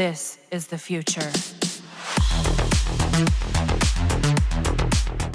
This is the future.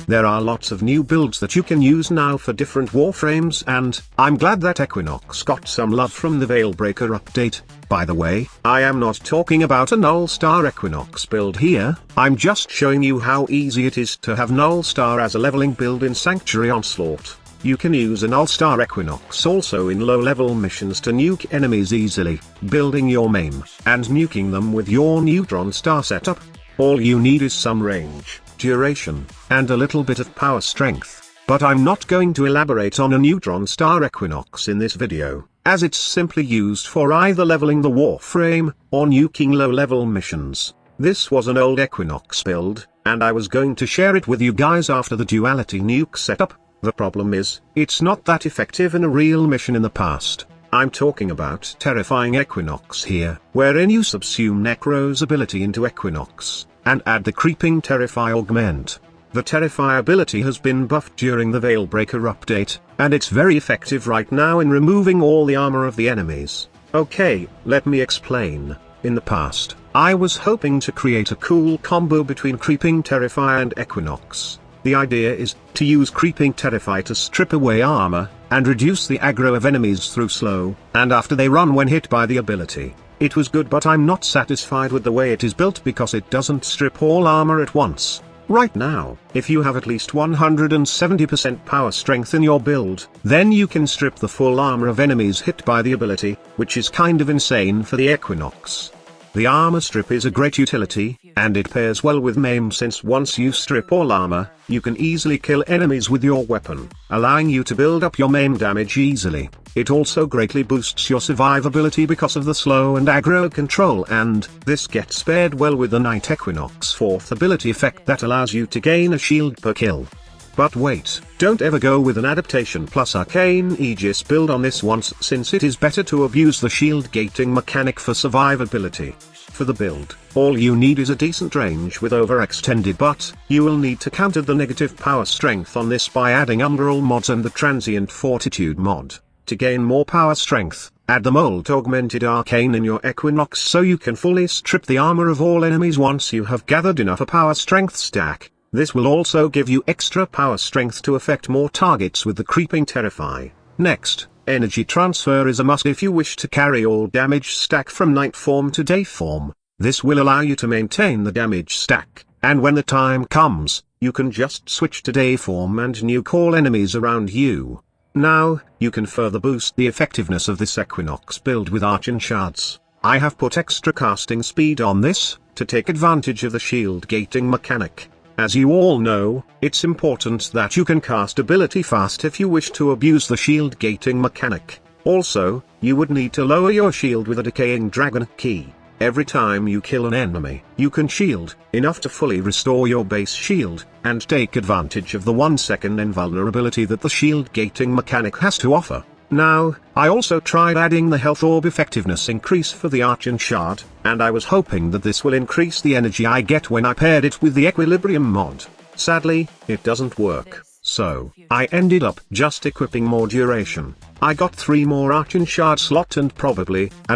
There are lots of new builds that you can use now for different Warframes, and I'm glad that Equinox got some love from the Veilbreaker update. By the way, I am not talking about a Null Star Equinox build here, I'm just showing you how easy it is to have Null Star as a leveling build in Sanctuary Onslaught. You can use a Null Star Equinox also in low-level missions to nuke enemies easily, building your maim, and nuking them with your Neutron Star setup. All you need is some range, duration, and a little bit of power strength, but I'm not going to elaborate on a Neutron Star Equinox in this video, as it's simply used for either leveling the Warframe, or nuking low-level missions. This was an old Equinox build, and I was going to share it with you guys after the duality nuke setup. The problem is, it's not that effective in a real mission in the past. I'm talking about Terrifying Equinox here, wherein you subsume Necro's ability into Equinox, and add the Creeping Terrify augment. The Terrify ability has been buffed during the Veilbreaker update, and it's very effective right now in removing all the armor of the enemies. Okay, let me explain. In the past, I was hoping to create a cool combo between Creeping Terrify and Equinox. The idea is to use Creeping Terrify to strip away armor, and reduce the aggro of enemies through slow, and after they run when hit by the ability. It was good, but I'm not satisfied with the way it is built because it doesn't strip all armor at once. Right now, if you have at least 170% power strength in your build, then you can strip the full armor of enemies hit by the ability, which is kind of insane for the Equinox. The armor strip is a great utility, and it pairs well with maim since once you strip all armor, you can easily kill enemies with your weapon, allowing you to build up your maim damage easily. It also greatly boosts your survivability because of the slow and aggro control, and this gets paired well with the Night Equinox 4th ability effect that allows you to gain a shield per kill. But wait, don't ever go with an Adaptation plus Arcane Aegis build on this once, since it is better to abuse the shield gating mechanic for survivability. For the build, all you need is a decent range with overextended, but you will need to counter the negative power strength on this by adding Umbral mods and the Transient Fortitude mod. To gain more power strength, add the Molt Augmented Arcane in your Equinox so you can fully strip the armor of all enemies once you have gathered enough a power strength stack. This will also give you extra power strength to affect more targets with the Creeping Terrify. Next, energy transfer is a must if you wish to carry all damage stack from night form to day form. This will allow you to maintain the damage stack, and when the time comes, you can just switch to day form and nuke all enemies around you. Now, you can further boost the effectiveness of this Equinox build with Archon Shards. I have put extra casting speed on this, to take advantage of the shield gating mechanic. As you all know, it's important that you can cast ability fast if you wish to abuse the shield gating mechanic. Also, you would need to lower your shield with a Decaying Dragon key. Every time you kill an enemy, you can shield enough to fully restore your base shield, and take advantage of the 1-second invulnerability that the shield gating mechanic has to offer. Now, I also tried adding the Health Orb effectiveness increase for the Archon Shard, and I was hoping that this will increase the energy I get when I paired it with the Equilibrium mod. Sadly, it doesn't work, so I ended up just equipping more duration. I got 3 more Archon Shard slot and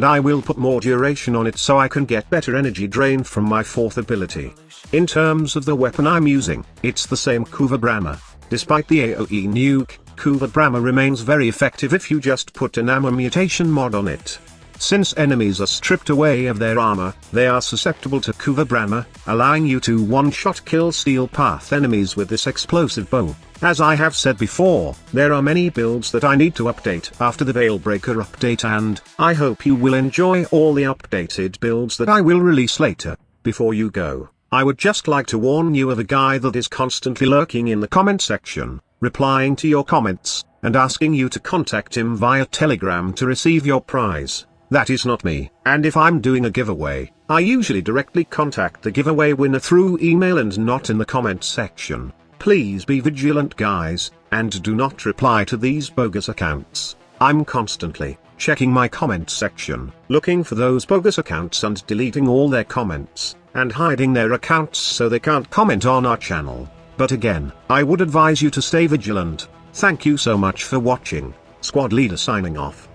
I will put more duration on it so I can get better energy drain from my 4th ability. In terms of the weapon I'm using, it's the same Kuva Brahma. Despite the AoE nuke, Kuva Brahma remains very effective if you just put an armor mutation mod on it. Since enemies are stripped away of their armor, they are susceptible to Kuva Brahma, allowing you to one-shot kill Steel Path enemies with this explosive bow. As I have said before, there are many builds that I need to update after the Veilbreaker update, and I hope you will enjoy all the updated builds that I will release later. Before you go, I would just like to warn you of a guy that is constantly lurking in the comment section, replying to your comments, and asking you to contact him via Telegram to receive your prize. That is not me, and if I'm doing a giveaway, I usually directly contact the giveaway winner through email and not in the comment section. Please be vigilant guys, and do not reply to these bogus accounts. I'm constantly checking my comment section, looking for those bogus accounts and deleting all their comments, and hiding their accounts so they can't comment on our channel. But again, I would advise you to stay vigilant. Thank you so much for watching. Squad Leader signing off.